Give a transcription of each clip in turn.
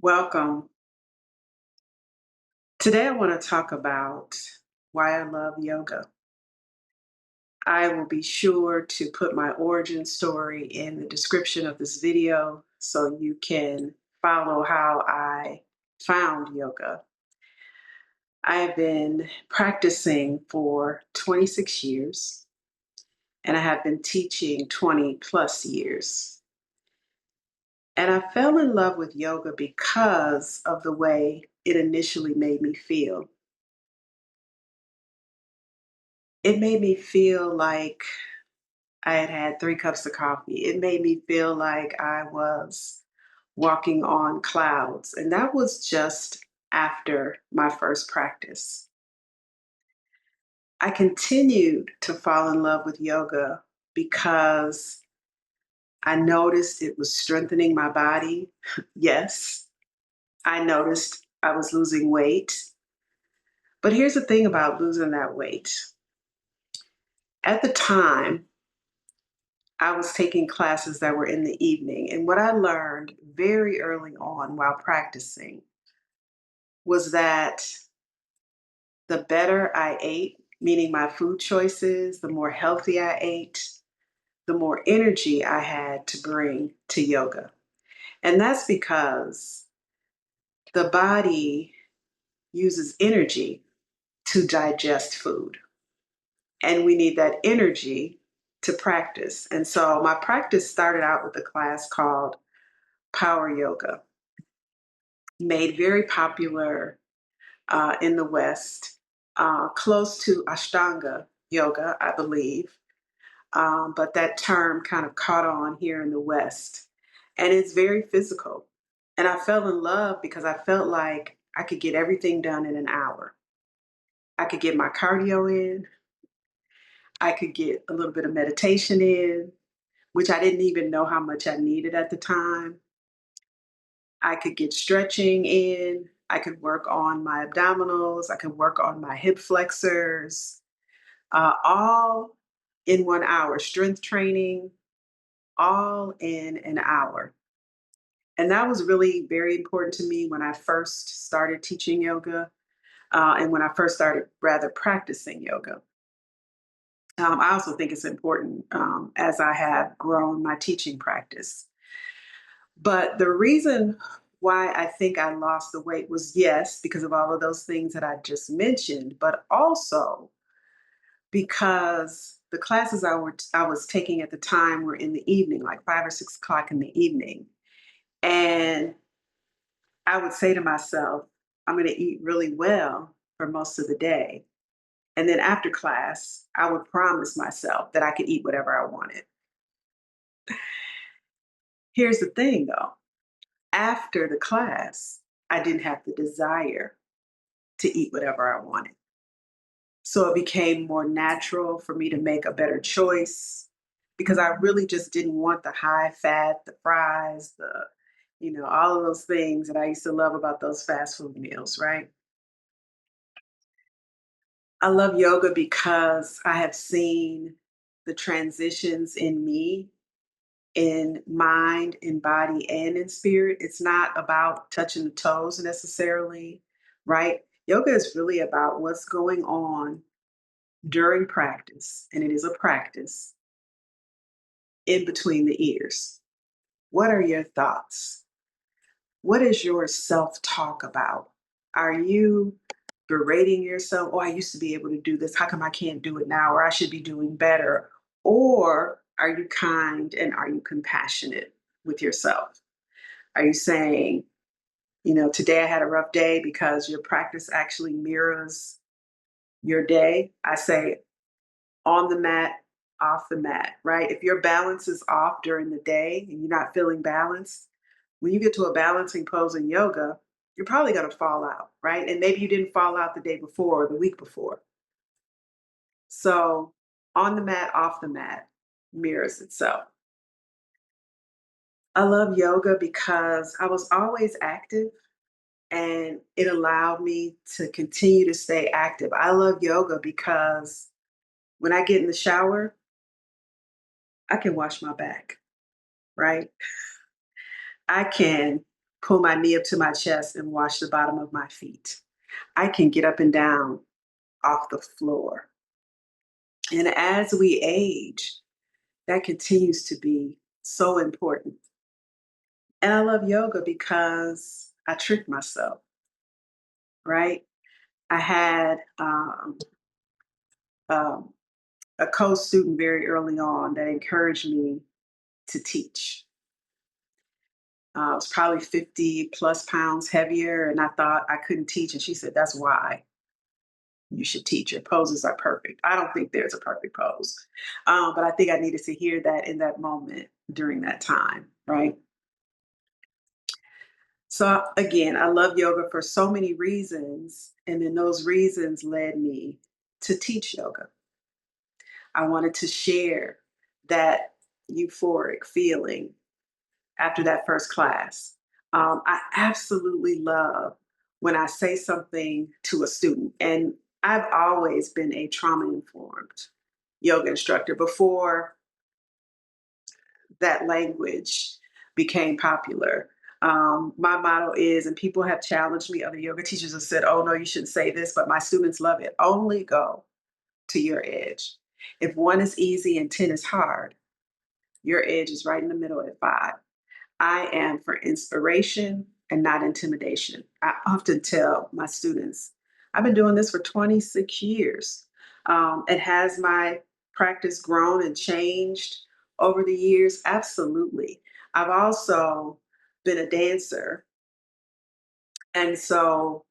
Welcome. Today, I want to talk about why I love yoga. I will be sure to put my origin story in the description of this video so you can follow how I found yoga. I have been practicing for 26 years and I have been teaching 20 plus years. And I fell in love with yoga because of the way it initially made me feel. It made me feel like I had had 3 cups of coffee. It made me feel like I was walking on clouds, and that was just after my first practice. I continued to fall in love with yoga because I noticed it was strengthening my body. Yes, I noticed I was losing weight. But here's the thing about losing that weight. At the time, I was taking classes that were in the evening. And what I learned very early on while practicing was that the better I ate, meaning my food choices, the more healthy I ate, the more energy I had to bring to yoga. And that's because the body uses energy to digest food. And we need that energy to practice. And so my practice started out with a class called Power Yoga, made very popular in the West, close to Ashtanga yoga, I believe. But that term kind of caught on here in the West. And it's very physical. And I fell in love because I felt like I could get everything done in an hour. I could get my cardio in, I could get a little bit of meditation in, which I didn't even know how much I needed at the time. I could get stretching in. I could work on my abdominals. I could work on my hip flexors, all in 1 hour. Strength training, all in an hour. And that was really very important to me when I first started teaching yoga and when I first started rather practicing yoga. I also think it's important as I have grown my teaching practice. But the reason why I think I lost the weight was, yes, because of all of those things that I just mentioned, but also because the classes I was taking at the time were in the evening, like 5 or 6 o'clock in the evening. And I would say to myself, I'm going to eat really well for most of the day. And then after class, I would promise myself that I could eat whatever I wanted. Here's the thing though, after the class, I didn't have the desire to eat whatever I wanted. So it became more natural for me to make a better choice because I really just didn't want the high fat, the fries, all of those things that I used to love about those fast food meals, right? I love yoga because I have seen the transitions in me, in mind, in body, and in spirit. It's not about touching the toes necessarily, right? Yoga is really about what's going on during practice, and it is a practice in between the ears. What are your thoughts? What is your self talk about? Are you berating yourself? Oh, I used to be able to do this. How come I can't do it now? Or I should be doing better. Or are you kind and are you compassionate with yourself? Are you saying, today I had a rough day because your practice actually mirrors your day? I say, on the mat, off the mat, right? If your balance is off during the day and you're not feeling balanced, when you get to a balancing pose in yoga, you're probably going to fall out, right? And maybe you didn't fall out the day before or the week before. So, on the mat, off the mat mirrors itself. I love yoga because I was always active and it allowed me to continue to stay active. I love yoga because when I get in the shower, I can wash my back, right? I can pull my knee up to my chest and wash the bottom of my feet. I can get up and down off the floor. And as we age, that continues to be so important. And I love yoga because I tricked myself, right? I had um, a co student very early on that encouraged me to teach. I was probably 50 plus pounds heavier, and I thought I couldn't teach. And she said, "That's why you should teach. Your poses are perfect." I don't think there's a perfect pose, but I think I needed to hear that in that moment during that time, right? So, again, I love yoga for so many reasons. And then those reasons led me to teach yoga. I wanted to share that euphoric feeling after that first class. I absolutely love when I say something to a student, and I've always been a trauma informed yoga instructor before that language became popular. My motto is, and people have challenged me, other yoga teachers have said, "Oh, no, you shouldn't say this," but my students love it. Only go to your edge. If one is easy and 10 is hard, your edge is right in the middle at 5. I am for inspiration and not intimidation. I often tell my students, I've been doing this for 26 years. And has my practice grown and changed over the years? Absolutely. I've also been a dancer. And so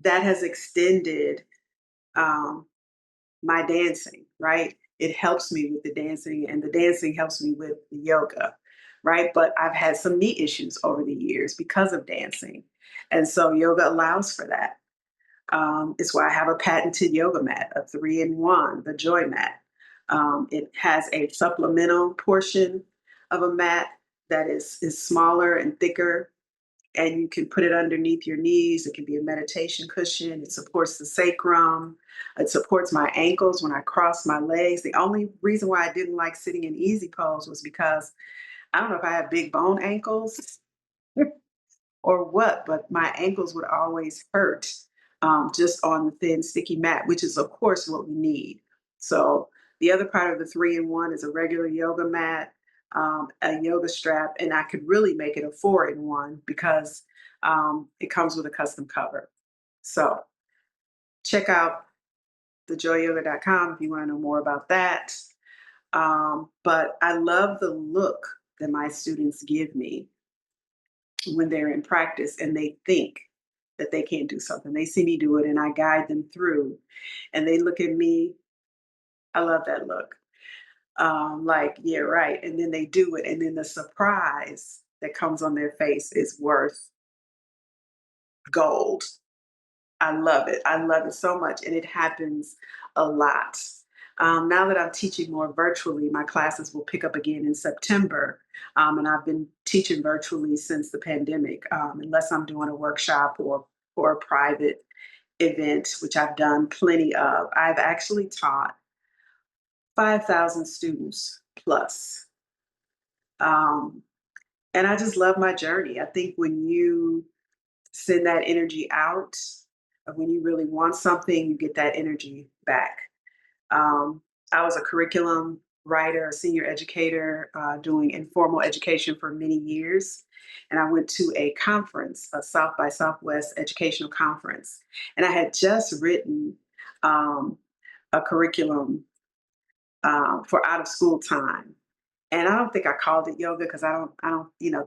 that has extended um, my dancing, right? It helps me with the dancing, and the dancing helps me with the yoga, right? But I've had some knee issues over the years because of dancing. And so yoga allows for that. It's why I have a patented yoga mat, a 3-in-1, the Joy mat. It has a supplemental portion of a mat that is smaller and thicker, and you can put it underneath your knees. It can be a meditation cushion. It supports the sacrum. It supports my ankles when I cross my legs. The only reason why I didn't like sitting in easy pose was because I don't know if I have big bone ankles or what, but my ankles would always hurt just on the thin, sticky mat, which is, of course, what we need. So the other part of the 3-in-1 is a regular yoga mat, a yoga strap, and I could really make it a 4-in-1 because it comes with a custom cover. So check out thejoyyoga.com if you want to know more about that. But I love the look that my students give me when they're in practice and they think that they can't do something. They see me do it and I guide them through and they look at me. I love that look. Like, yeah, right. And then they do it. And then the surprise that comes on their face is worth gold. I love it. I love it so much. And it happens a lot. Now that I'm teaching more virtually, my classes will pick up again in September. And I've been teaching virtually since the pandemic, unless I'm doing a workshop or a private event, which I've done plenty of. I've actually taught 5,000 students plus. Um, and I just love my journey. I think when you send that energy out, when you really want something, you get that energy back. Um, I was a curriculum writer, a senior educator, doing informal education for many years. And I went to a conference, a South by Southwest educational conference. And I had just written um, a curriculum for out of school time. And I don't think I called it yoga because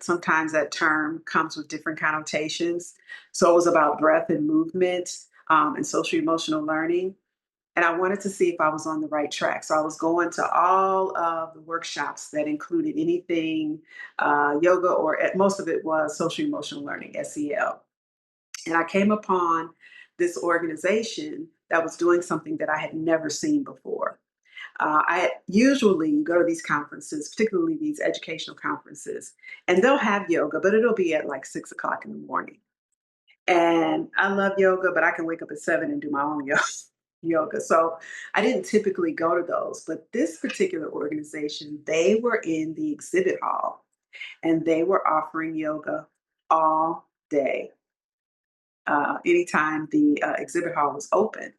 sometimes that term comes with different connotations. So it was about breath and movement and social emotional learning. And I wanted to see if I was on the right track. So I was going to all of the workshops that included anything yoga, or most of it was social emotional learning, SEL. And I came upon this organization that was doing something that I had never seen before. I usually go to these conferences, particularly these educational conferences, and they'll have yoga, but it'll be at like 6 o'clock in the morning. And I love yoga, but I can wake up at 7 and do my own yoga. So I didn't typically go to those, but this particular organization, they were in the exhibit hall. and they were offering yoga all day, anytime the exhibit hall was open.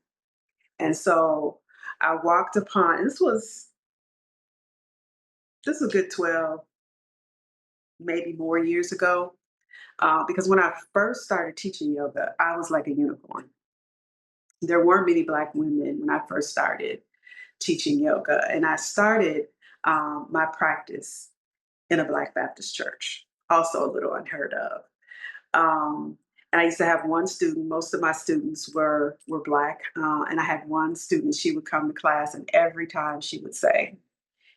And so I walked upon, this was a good 12, maybe more years ago. Because when I first started teaching yoga, I was like a unicorn. There weren't many Black women when I first started teaching yoga, and I started my practice in a Black Baptist church, also a little unheard of. Um, and I used to have one student. Most of my students were Black, and I had one student. She would come to class, and every time she would say,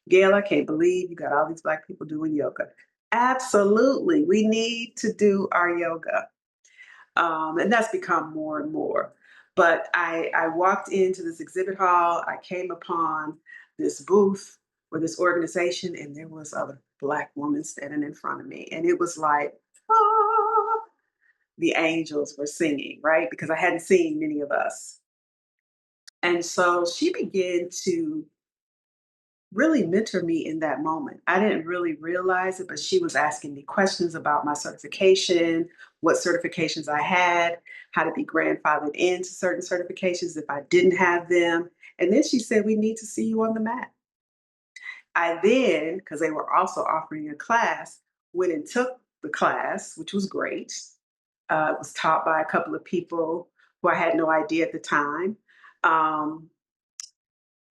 "Gail, I can't believe you got all these Black people doing yoga." Absolutely, we need to do our yoga. And that's become more and more. But I walked into this exhibit hall. I came upon this booth or this organization, and there was a Black woman standing in front of me. And it was like, ah, the angels were singing, right? Because I hadn't seen many of us. And so she began to really mentored me in that moment. I didn't really realize it, but she was asking me questions about my certification, what certifications I had, how to be grandfathered into certain certifications if I didn't have them. And then she said, "We need to see you on the mat." I then, because they were also offering a class, went and took the class, which was great. It was taught by a couple of people who I had no idea at the time. Um,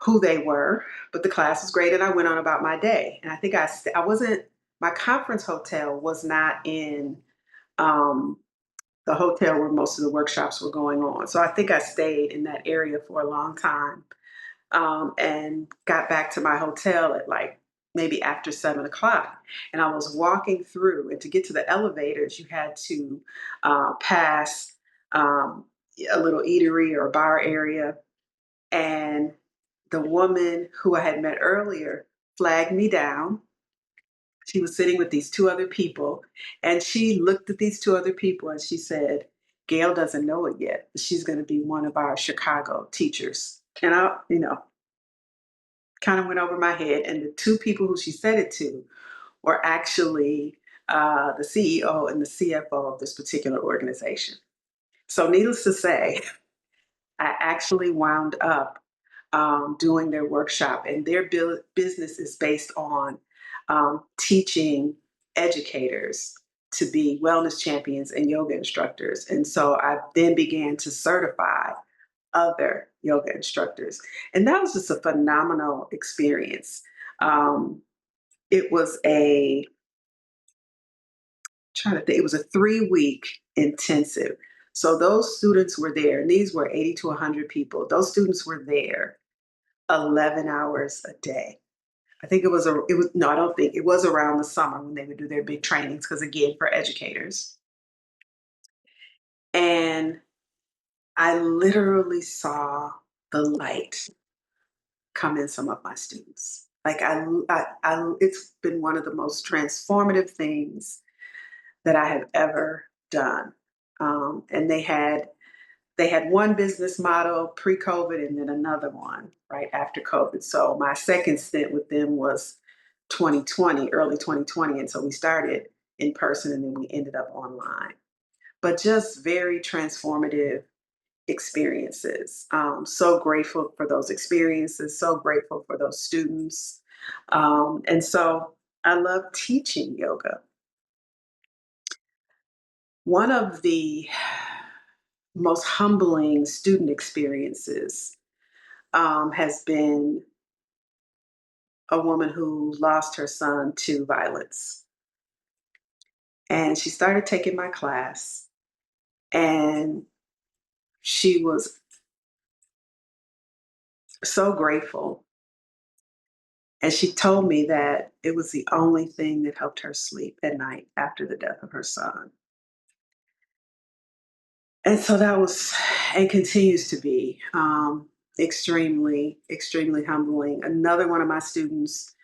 who they were, but the class was great, and I went on about my day. And I think I wasn't, my conference hotel was not in um, the hotel where most of the workshops were going on. So I think I stayed in that area for a long time, and got back to my hotel at like maybe after 7 o'clock. And I was walking through, and to get to the elevators, you had to pass um, a little eatery or bar area, and the woman who I had met earlier flagged me down. She was sitting with these two other people, and she looked at these two other people and she said, "Gail doesn't know it yet, but she's going to be one of our Chicago teachers." And I, kind of went over my head. And the two people who she said it to were actually the CEO and the CFO of this particular organization. So, needless to say, I actually wound up doing their workshop, and their business is based on teaching educators to be wellness champions and yoga instructors. And so I then began to certify other yoga instructors. And that was just a phenomenal experience. Um, it was trying to think, it was a 3 week intensive. So those students were there, and these were 80 to 100 people. Those students were there 11 hours a day. I think it was, no, I don't think it was around the summer when they would do their big trainings, because again, for educators. And I literally saw the light come in some of my students. Like it's been one of the most transformative things that I have ever done. And they had one business model pre-COVID and then another one right after COVID. So my second stint with them was 2020, early 2020. And so we started in person and then we ended up online. But just very transformative experiences. So grateful for those experiences, so grateful for those students. And so I love teaching yoga. One of the most humbling student experiences has been a woman who lost her son to violence. And she started taking my class, and she was so grateful. And she told me that it was the only thing that helped her sleep at night after the death of her son. And so that was, and continues to be, extremely, extremely humbling. Another one of my students,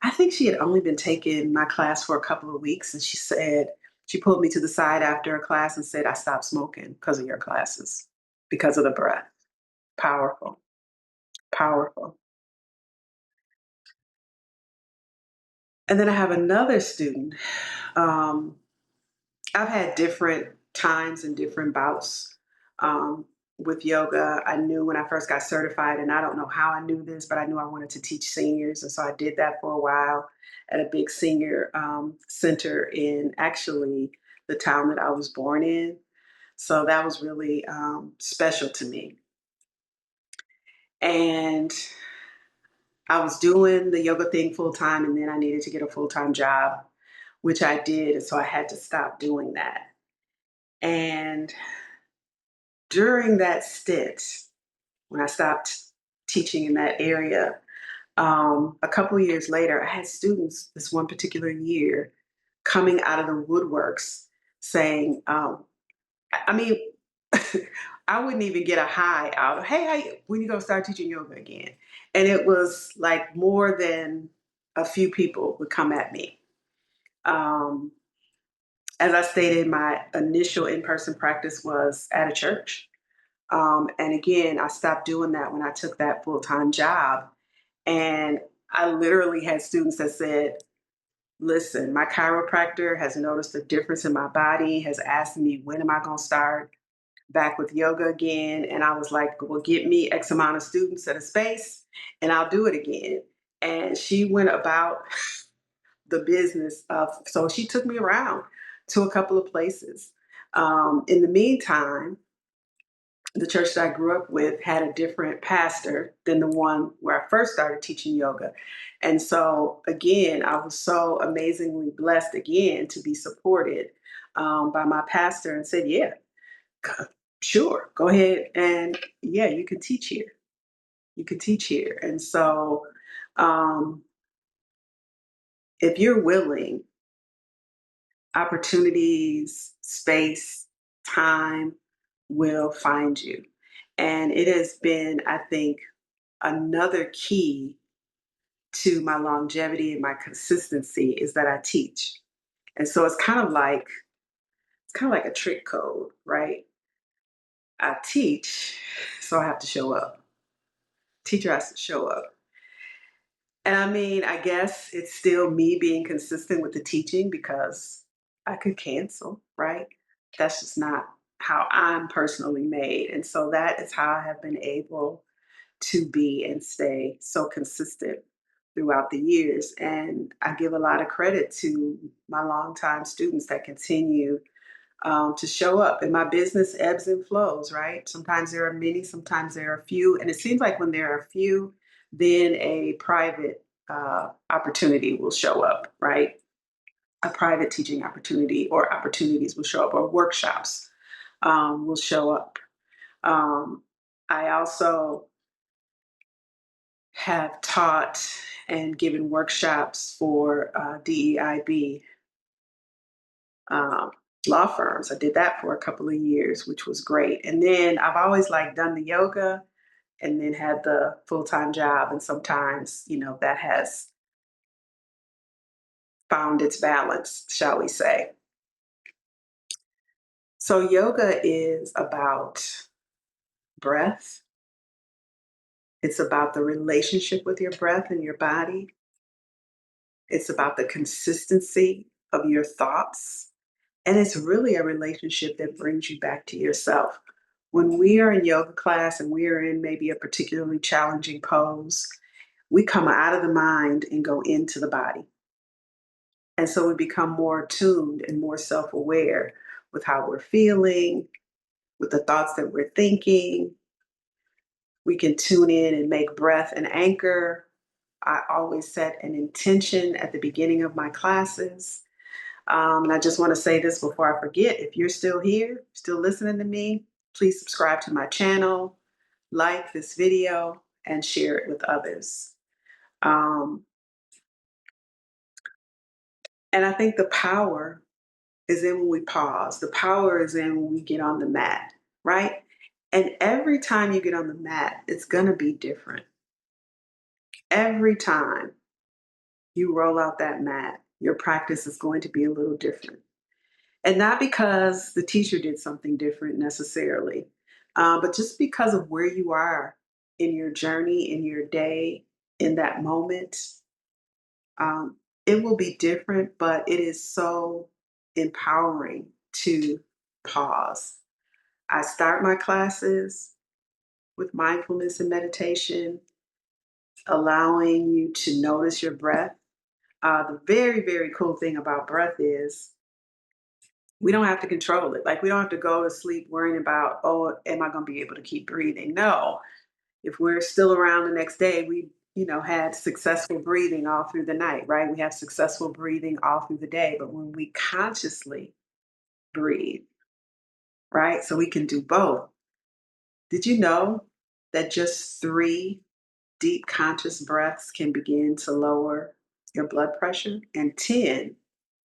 I think she had only been taking my class for a couple of weeks. And she said, she pulled me to the side after a class and said, "I stopped smoking because of your classes, because of the breath." Powerful, powerful. And then I have another student. Um, I've had different times and different bouts um, with yoga. I knew when I first got certified, and I don't know how I knew this, but I knew I wanted to teach seniors. And so I did that for a while at a big senior center in actually the town that I was born in. So that was really special to me. And I was doing the yoga thing full time, and then I needed to get a full time job, which I did. And so I had to stop doing that. And during that stint, when I stopped teaching in that area, a couple of years later, I had students this one particular year coming out of the woodworks saying, I mean, I wouldn't even get a hi out of, hey, when you gonna start teaching yoga again? And it was like more than a few people would come at me. Um, as I stated, my initial in-person practice was at a church. And again, I stopped doing that when I took that full-time job. And I literally had students that said, listen, my chiropractor has noticed a difference in my body, has asked me, when am I going to start back with yoga again? And I was like, well, get me X amount of students at a space and I'll do it again. And she went about the business of, so she took me around to a couple of places. In the meantime, the church that I grew up with had a different pastor than the one where I first started teaching yoga. And so, again, I was so amazingly blessed again to be supported by my pastor and said, yeah, sure, go ahead. And yeah, you can teach here. You can teach here. And so, um, if you're willing, opportunities, space, time will find you. And it has been, I think, another key to my longevity and my consistency is that I teach. And so it's kind of like a trick code, right? I teach, so I have to show up. Teacher has to show up. And I mean, I guess it's still me being consistent with the teaching because I could cancel, right? That's just not how I'm personally made. And so that is how I have been able to be and stay so consistent throughout the years. And I give a lot of credit to my longtime students that continue to show up. And my business ebbs and flows, right? Sometimes there are many, sometimes there are few. And it seems like when there are few, then a private opportunity will show up, right? A private teaching opportunity or opportunities will show up, or workshops will show up. Um, I also have taught and given workshops for DEIB um, law firms. I did that for a couple of years, which was great. And then I've always like done the yoga and then had the full-time job. And sometimes, that has found its balance, shall we say. So yoga is about breath. It's about the relationship with your breath and your body. It's about the consistency of your thoughts. And it's really a relationship that brings you back to yourself. When we are in yoga class and we are in maybe a particularly challenging pose, we come out of the mind and go into the body. And so we become more attuned and more self aware with how we're feeling, with the thoughts that we're thinking. We can tune in and make breath an anchor. I always set an intention at the beginning of my classes. And I just want to say this before I forget, if you're still here, still listening to me, please subscribe to my channel, like this video, and share it with others. Um, and I think the power is in when we pause. The power is in when we get on the mat, right? And every time you get on the mat, it's going to be different. Every time you roll out that mat, your practice is going to be a little different. And not because the teacher did something different necessarily, but just because of where you are in your journey, in your day, in that moment. It will be different, but it is so empowering to pause. I start my classes with mindfulness and meditation, allowing you to notice your breath. The very, very cool thing about breath is we don't have to control it. Like, we don't have to go to sleep worrying about, oh, am I going to be able to keep breathing? No. If we're still around the next day, we, had successful breathing all through the night, right? We have successful breathing all through the day. But when we consciously breathe, right? So we can do both. Did you know that just 3 deep conscious breaths can begin to lower your blood pressure? And 10,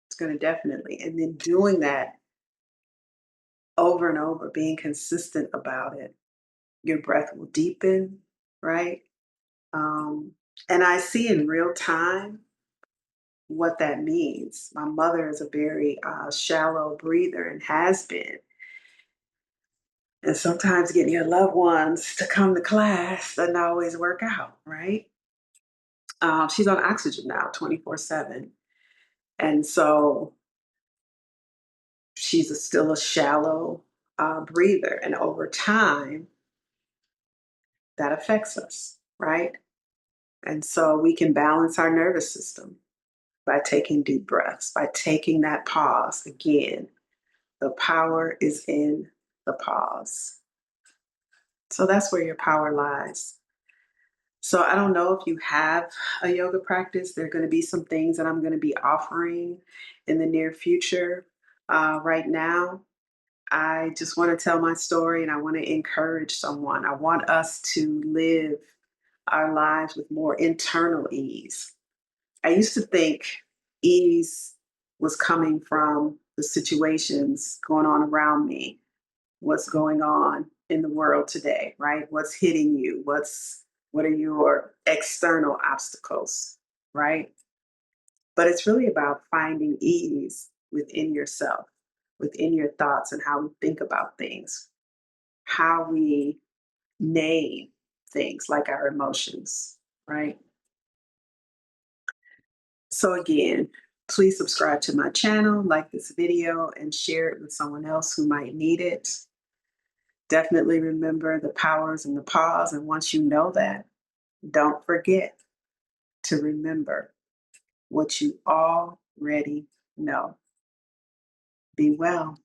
it's going to definitely. And then doing that over and over, being consistent about it, your breath will deepen, right? Um, and I see in real time what that means. My mother is a very shallow breather and has been. And sometimes getting your loved ones to come to class doesn't always work out, right? She's on oxygen now 24/7. And so she's still a shallow breather. And over time, that affects us, right? And so we can balance our nervous system by taking deep breaths, by taking that pause. Again, the power is in the pause. So that's where your power lies. So I don't know if you have a yoga practice. There are going to be some things that I'm going to be offering in the near future. Right now, I just want to tell my story and I want to encourage someone. I want us to live our lives with more internal ease. I used to think ease was coming from the situations going on around me, what's going on in the world today, right? What's hitting you? What are your external obstacles, right? But it's really about finding ease within yourself, within your thoughts and how we think about things, how we name things like our emotions, right? So again, please subscribe to my channel, like this video, and share it with someone else who might need it. Definitely remember the powers and the pause. And once you know that, don't forget to remember what you already know. Be well.